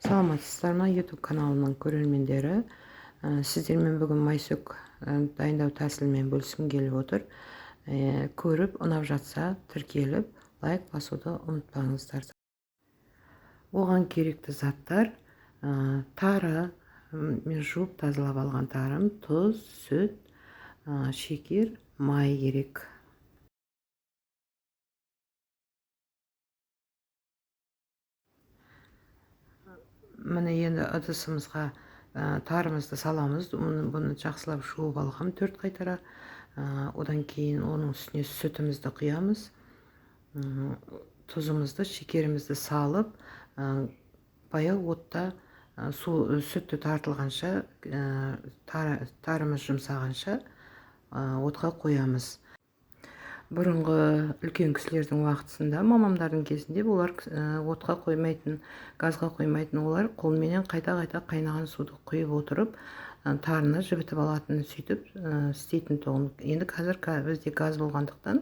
Саламатсыздар ма YouTube каналымның көрермендері? Сіздермен бүгін майсөк дайындау тәсілімен бөліскім келіп отыр. Көріп, ұнап жатса, тіркеліп, лайк басуды ұмытпаңыздар. Оған керекті заттар: тары, мен жуып тазалап алған тарым, тұз, сүт, шекер, май керек. Міне енді ыдысымызға тарымызды саламыз. Бұны жақсылап жуып алғам 4 қайтара. Одан кейін оның үстіне сүтімізді құямыз. Тұзымызды, шекерімізді салып, баяу отта сүтті тартылғанша, тарымыз жұмсағанша отқа қоямыз. Бұрынғы үлкен кісілердің уақытысында, мамамдардың кезінде олар отқа қоймайтын, газға қоймайтын, олар қолменен қайта-қайта қайнаған суды құйып отырып, тарыны жібітіп алатын, сөйтіп істейтін тұғын. Енді қазір бізде газ болғандықтан,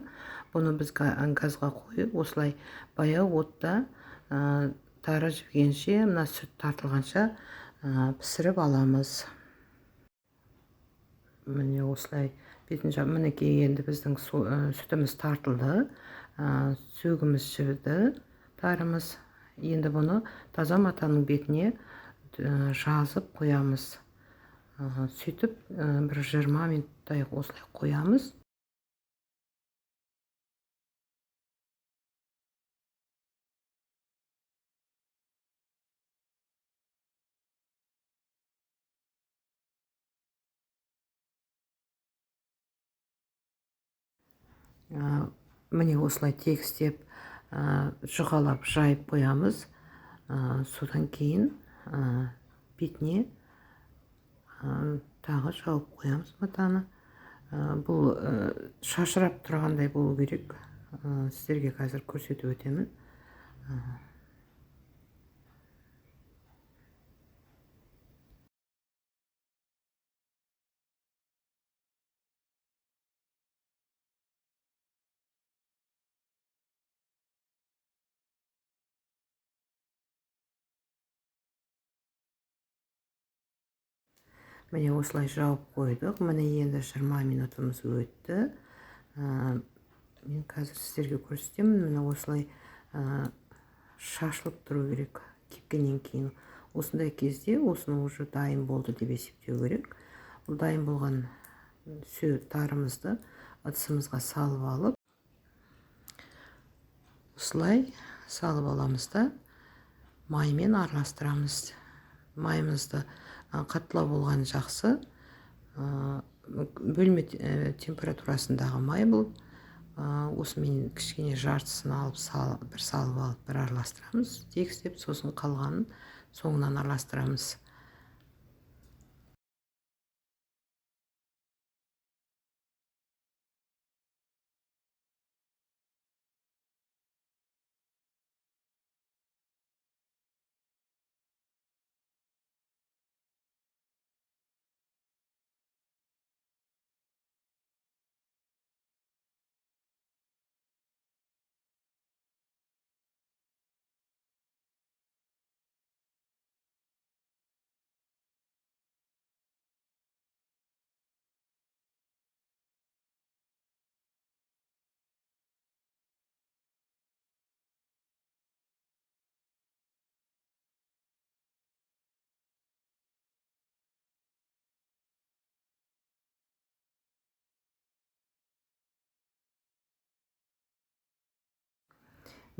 бұны біз газға қойып, осылай баяу отта тары жібігенше, мына сүт тартылғанша пісіріп аламыз. Міне осылай бетін жап, мінекей енді біздің сүтіміз тартылды, сөгіміз жібіді, тарымыз. Енді бұны таза матаның бетіне жазып қоямыз. Сөйтіп бір 20 минуттай осылай қоямыз. Міне осылай тегістеп, жұғалап жайып қоямыз. Содан кейін бетіне тағы жауып қоямыз матаны. Бұл шашырап тұрғандай болу керек. Сіздерге қазір көрсетіп өтемін. Міне осылай жауып қойдық. Міне енді 20 минутымыз өтті. Мен қазір сіздерге көрсетемін. Міне осылай шашылып тұру керек. Кепкеннен кейін осындай кезде осыны уже дайын болды деп есептеу керек. Бұл дайын болған тарымызды ыдысымызға салып алып, осылай салып аламыз да маймен араластырамыз. Майымызды қаттылау болған жақсы. Бөлме температурасындағы май бұл. Осымен кішкене жартысын алып, бір салып алып, бір араластырамыз. Тегістеп, сосын қалғанын соңынан араластырамыз.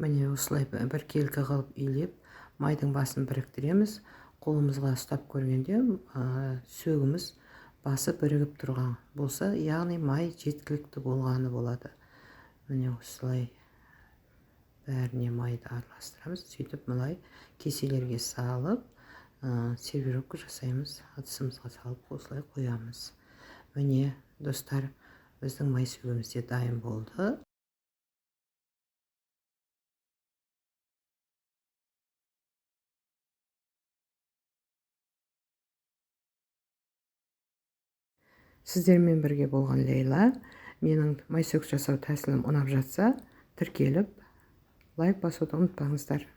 Міне осылай бір келкі қылып үйлеп, майдың басын біріктіреміз. Қолымызға ұстап көргенде сөгіміз басы бірігіп тұрған болса, яғни май жеткілікті болғаны болады. Міне осылай бәріне майды араластырамыз. Сөйтіп мұлай кеселерге салып, сервировка жасаймыз. Ыдысымызға салып осылай қоямыз. Міне достар, біздің май сөгіміз де дайын болды. Сіздермен бірге болған Лейла. Менің майсөк жасау тәсілім ұнап жатса, тіркеліп, лайк басуды ұмытпаңыздар.